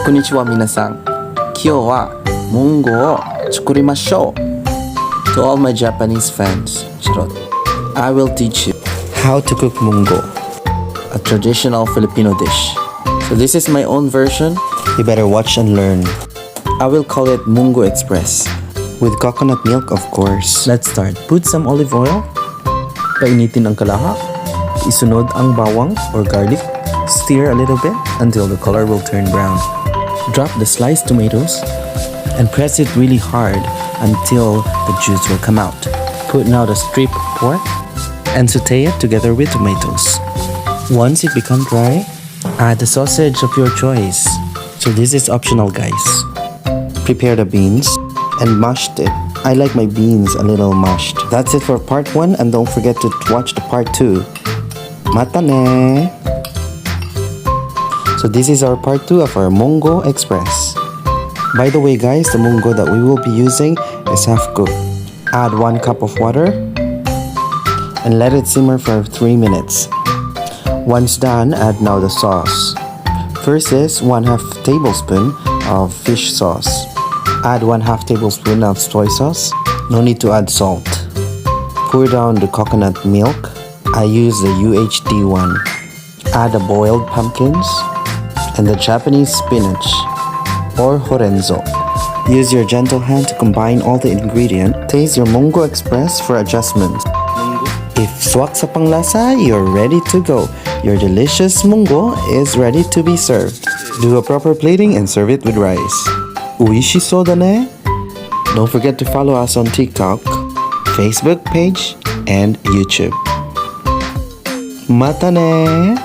Konnichiwa minasan. Kyou wa Monggo wo tsukurimashou. To all my Japanese fans, charot, I will teach you how to cook Monggo, a traditional Filipino dish. So this is my own version. You better watch and learn. I will call it Monggo Express. With coconut milk, of course. Let's start. Put some olive oil. Painitin ang kalaha. Isunod ang bawang or garlic. Stir a little bit until the color will turn brown. Drop the sliced tomatoes and press it really hard until the juice will come out. Put now the strip pork and saute it together with tomatoes. Once it becomes dry, add the sausage of your choice. So this is optional, guys. Prepare the beans and mashed it. I like my beans a little mashed. That's it for part 1, and don't forget to watch the part 2. Mata ne! So this is our part 2 of our Monggo Express. By the way, guys, the Monggo that we will be using is half cooked. Add 1 cup of water and let it simmer for 3 minutes. Once done, add now the sauce. First is 1/2 tablespoon of fish sauce. Add 1/2 tablespoon of soy sauce. No need to add salt. Pour down the coconut milk. I use the UHT one. Add the boiled pumpkins and the Japanese spinach or horenzo. Use your gentle hand to combine all the ingredients. Taste your Monggo Express for adjustments. If swak sa panglasa, you're ready to go. Your delicious Monggo is ready to be served. Do a proper plating and serve it with rice. Oishisou da ne? Don't forget to follow us on TikTok, Facebook page, and YouTube. Mata ne!